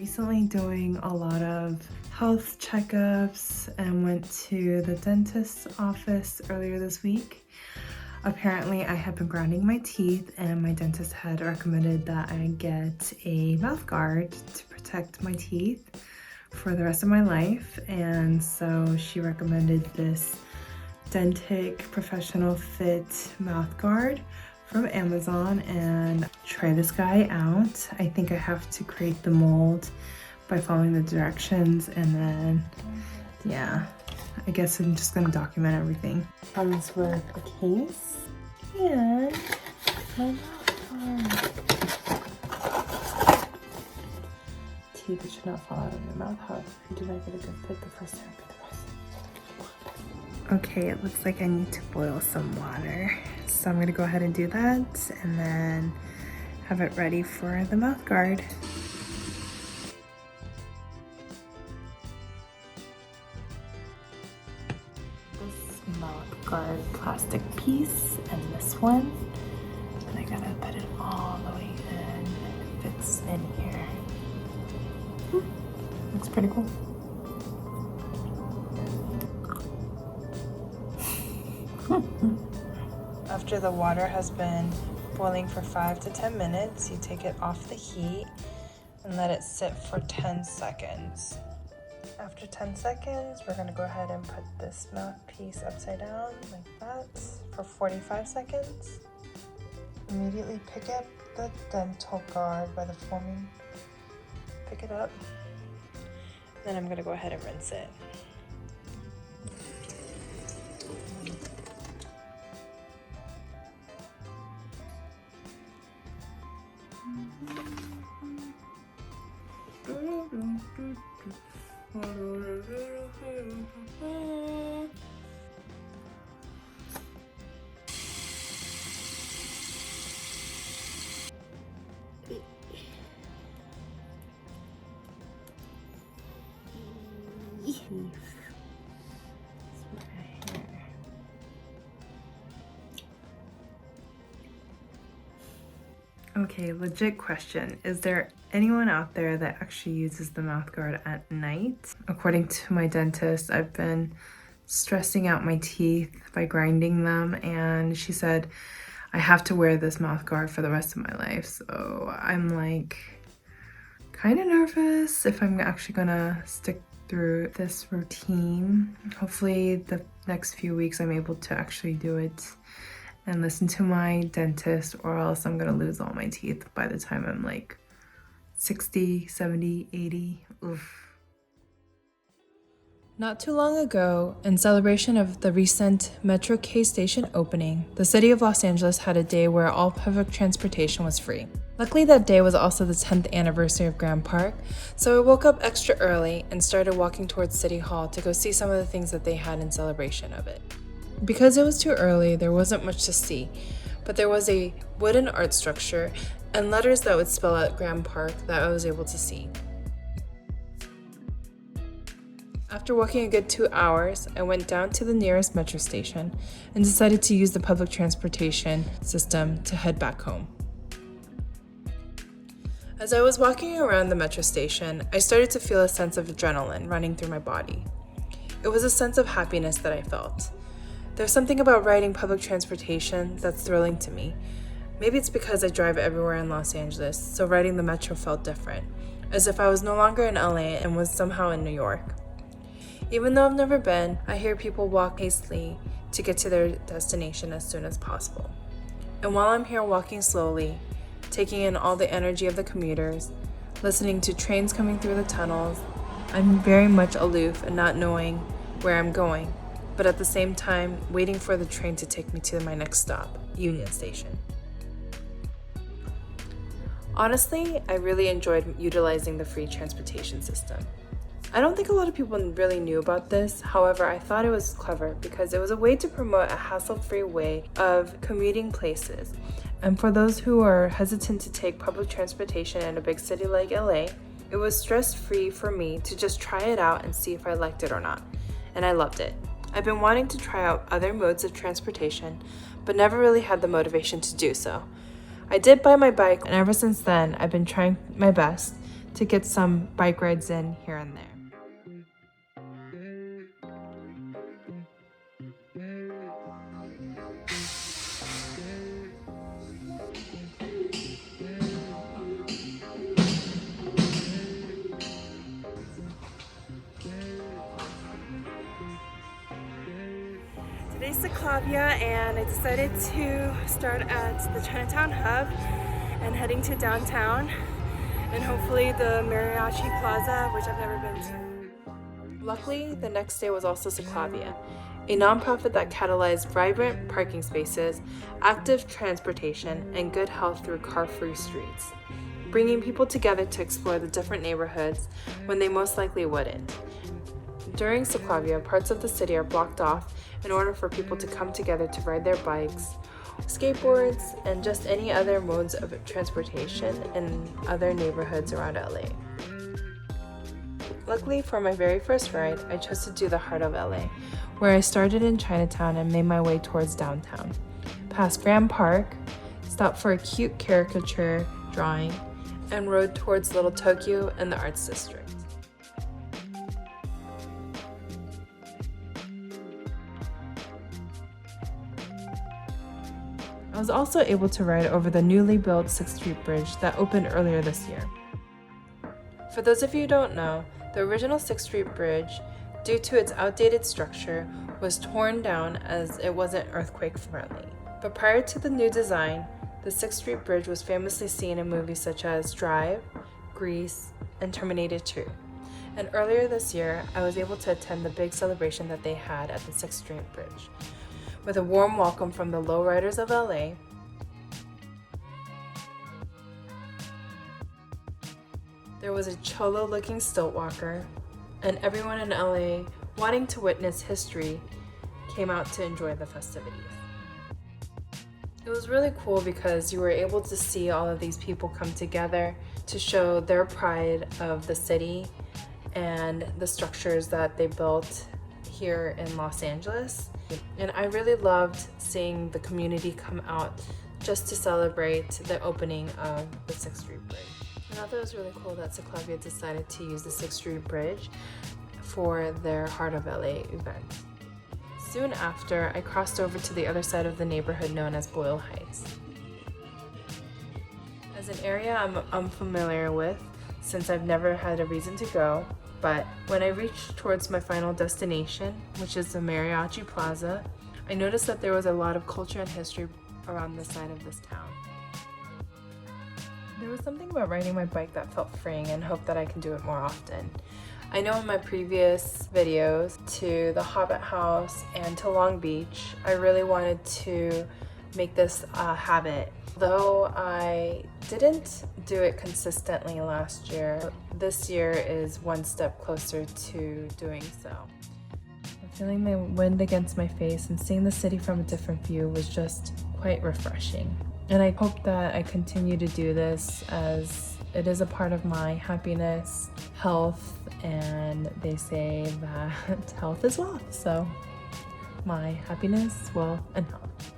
recently doing a lot of health checkups and went to the dentist's office earlier this week. Apparently I have been grinding my teeth and my dentist had recommended that I get a mouth guard to protect my teeth for the rest of my life. And so she recommended this Dentic Professional Fit mouth guard from Amazon, and try this guy out. I think I have to create the mold by following the directions, and then yeah, I guess I'm just gonna document everything. Comes with a case and my mouth guard. Teeth that should not fall out of your mouth. However, if you do not get a good fit the first time, get the rest. Okay, it looks like I need to boil some water. So I'm gonna go ahead and do that and then have it ready for the mouth guard. This mouth guard plastic piece and this one. And I gotta put it all the way in. It fits in here. Looks pretty cool. After the water has been boiling for 5 to 10 minutes, you take it off the heat and let it sit for 10 seconds. After 10 seconds, we're gonna go ahead and put this mouthpiece upside down like that for 45 seconds. Immediately pick up the dental guard by the foaming. Pick it up. Then I'm gonna go ahead and rinse it. Okay, legit question. Is there anyone out there that actually uses the mouth guard at night? According to my dentist, I've been stressing out my teeth by grinding them, and she said I have to wear this mouth guard for the rest of my life. So I'm like kind of nervous if I'm actually gonna stick through this routine. Hopefully the next few weeks I'm able to actually do it and listen to my dentist, or else I'm gonna lose all my teeth by the time I'm like 60, 70, 80. Oof. Not too long ago, in celebration of the recent Metro K station opening, the city of Los Angeles had a day where all public transportation was free. Luckily, that day was also the 10th anniversary of Grand Park, so I woke up extra early and started walking towards City Hall to go see some of the things that they had in celebration of it. Because it was too early, there wasn't much to see, but there was a wooden art structure and letters that would spell out Grand Park that I was able to see. After walking a good 2 hours, I went down to the nearest metro station and decided to use the public transportation system to head back home. As I was walking around the metro station, I started to feel a sense of adrenaline running through my body. It was a sense of happiness that I felt. There's something about riding public transportation that's thrilling to me. Maybe it's because I drive everywhere in Los Angeles, so riding the metro felt different, as if I was no longer in LA and was somehow in New York. Even though I've never been, I hear people walk hastily to get to their destination as soon as possible. And while I'm here walking slowly, taking in all the energy of the commuters, listening to trains coming through the tunnels, I'm very much aloof and not knowing where I'm going, but at the same time waiting for the train to take me to my next stop, Union Station. Honestly, I really enjoyed utilizing the free transportation system. I don't think a lot of people really knew about this. However, I thought it was clever because it was a way to promote a hassle-free way of commuting places. And for those who are hesitant to take public transportation in a big city like LA, it was stress-free for me to just try it out and see if I liked it or not. And I loved it. I've been wanting to try out other modes of transportation, but never really had the motivation to do so. I did buy my bike, and ever since then, I've been trying my best to get some bike rides in here and there. Today's CicLAvia, and I decided to start at the Chinatown hub and heading to downtown and hopefully the Mariachi Plaza, which I've never been to. Luckily, the next day was also CicLAvia, a nonprofit that catalyzed vibrant parking spaces, active transportation, and good health through car-free streets, bringing people together to explore the different neighborhoods when they most likely wouldn't. During CicLAvia, parts of the city are blocked off in order for people to come together to ride their bikes, skateboards, and just any other modes of transportation in other neighborhoods around LA. Luckily for my very first ride, I chose to do the heart of LA, where I started in Chinatown and made my way towards downtown, past Grand Park, stopped for a cute caricature drawing, and rode towards Little Tokyo and the Arts District. I was also able to ride over the newly built 6th Street Bridge that opened earlier this year. For those of you who don't know, the original 6th Street Bridge, due to its outdated structure, was torn down as it wasn't earthquake friendly. But prior to the new design, the 6th Street Bridge was famously seen in movies such as Drive, Grease, and Terminator 2. And earlier this year, I was able to attend the big celebration that they had at the 6th Street Bridge, with a warm welcome from the lowriders of LA, there was a cholo-looking stilt walker, and everyone in LA wanting to witness history came out to enjoy the festivities. It was really cool because you were able to see all of these people come together to show their pride of the city and the structures that they built here in Los Angeles. And I really loved seeing the community come out just to celebrate the opening of the 6th Street Bridge. And I thought it was really cool that CicLAvia decided to use the 6th Street Bridge for their Heart of LA event. Soon after, I crossed over to the other side of the neighborhood known as Boyle Heights. As an area I'm unfamiliar with, since I've never had a reason to go, but when I reached towards my final destination, which is the Mariachi Plaza, I noticed that there was a lot of culture and history around the side of this town. There was something about riding my bike that felt freeing and hope that I can do it more often. I know in my previous videos to the Hobbit House and to Long Beach, I really wanted to make this a habit. Though I didn't do it consistently last year, this year is one step closer to doing so. Feeling the wind against my face and seeing the city from a different view was just quite refreshing. And I hope that I continue to do this as it is a part of my happiness, health, and they say that health is wealth. So my happiness, wealth, and health.